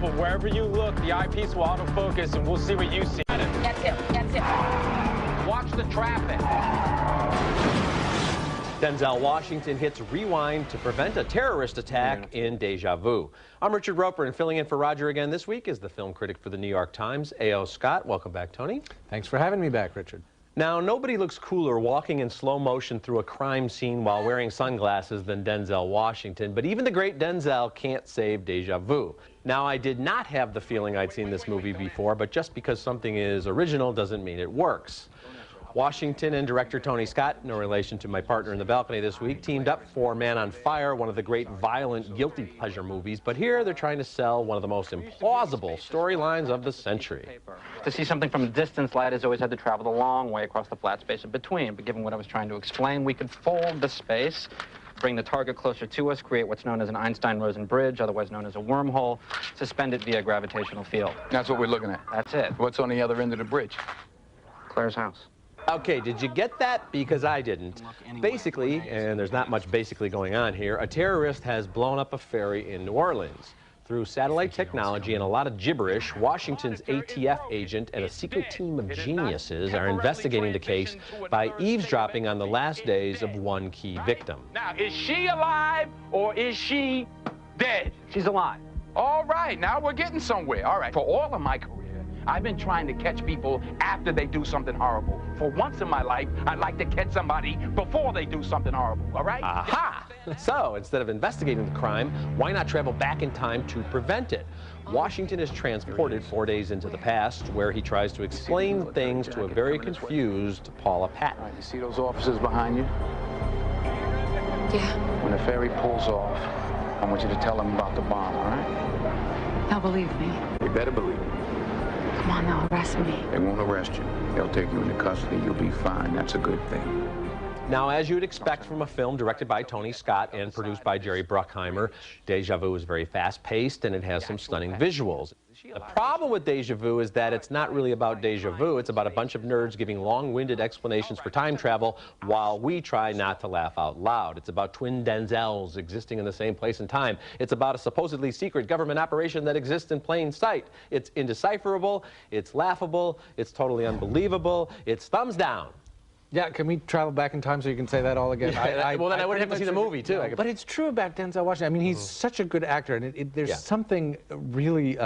careful. Wherever you look, the eyepiece will autofocus, and we'll see what you see. That's him. That's him. Watch the traffic. Denzel Washington hits rewind to prevent a terrorist attack in Deja Vu. I'm Richard Roeper, and filling in for Roger again this week is the film critic for the New York Times, A.O. Scott. Welcome back, Tony. Thanks for having me back, Richard. Now, nobody looks cooler walking in slow motion through a crime scene while wearing sunglasses than Denzel Washington, but even the great Denzel can't save Deja Vu. Now, I did not have the feeling I'd seen this movie before, but just because something is original doesn't mean it works. Washington and director Tony Scott, no relation to my partner in the balcony this week, teamed up for Man on Fire, one of the great violent, guilty pleasure movies. But here they're trying to sell one of the most implausible storylines of the century. To see something from a distance, light has always had to travel the long way across the flat space in between. But given what I was trying to explain, we could fold the space, bring the target closer to us, create what's known as an Einstein-Rosen bridge, otherwise known as a wormhole, suspend it via gravitational field. That's what we're looking at. That's it. What's on the other end of the bridge? Claire's house. Okay, did you get that? Because I didn't. Basically, and there's not much basically going on here, a terrorist has blown up a ferry in New Orleans. Through satellite technology and a lot of gibberish, Washington's ATF agent and a secret team of geniuses are investigating the case by eavesdropping on the last days of one key victim. Now, is she alive or is she dead? She's alive. All right, now we're getting somewhere. All right, for all of my career, I've been trying to catch people after they do something horrible. For once in my life, I'd like to catch somebody before they do something horrible, all right? Aha! So, instead of investigating the crime, why not travel back in time to prevent it? Washington is transported 4 days into the past, where he tries to explain things to a very confused Paula Patton. All right, you see those officers behind you? Yeah. When the ferry pulls off, I want you to tell them about the bomb, all right? They'll believe me. You better believe it. Come on, they'll arrest me. They won't arrest you. They'll take you into custody. You'll be fine. That's a good thing. Now, as you would expect from a film directed by Tony Scott and produced by Jerry Bruckheimer, Deja Vu is very fast-paced and it has some stunning visuals. The problem with Deja Vu is that it's not really about Deja Vu. It's about a bunch of nerds giving long-winded explanations for time travel while we try not to laugh out loud. It's about twin Denzels existing in the same place and time. It's about a supposedly secret government operation that exists in plain sight. It's indecipherable, it's laughable, it's totally unbelievable, it's thumbs down. Yeah, can we travel back in time so you can say that all again? Well, then I wouldn't have to see the movie, too. No, but it's true about Denzel Washington. I mean, he's such a good actor, and there's something really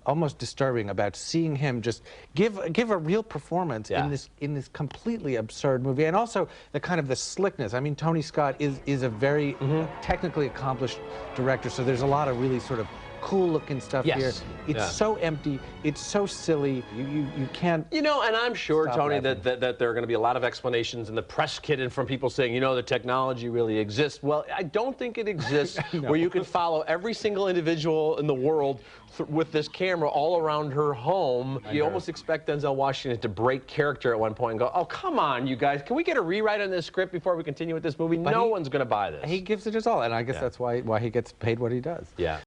almost disturbing about seeing him just give a real performance in this completely absurd movie, and also the kind of the slickness. I mean, Tony Scott is a very technically accomplished director, so there's a lot of really sort of cool-looking stuff here. It's so empty. It's so silly. You can't. You know, and I'm sure, Tony, that there are going to be a lot of explanations in the press kit and from people saying, you know, the technology really exists. Well, I don't think it exists where you can follow every single individual in the world with this camera all around her home. You almost expect Denzel Washington to break character at one point and go, oh, come on, you guys. Can we get a rewrite on this script before we continue with this movie? But no one's going to buy this. He gives it his all, and I guess that's why he gets paid what he does. Yeah.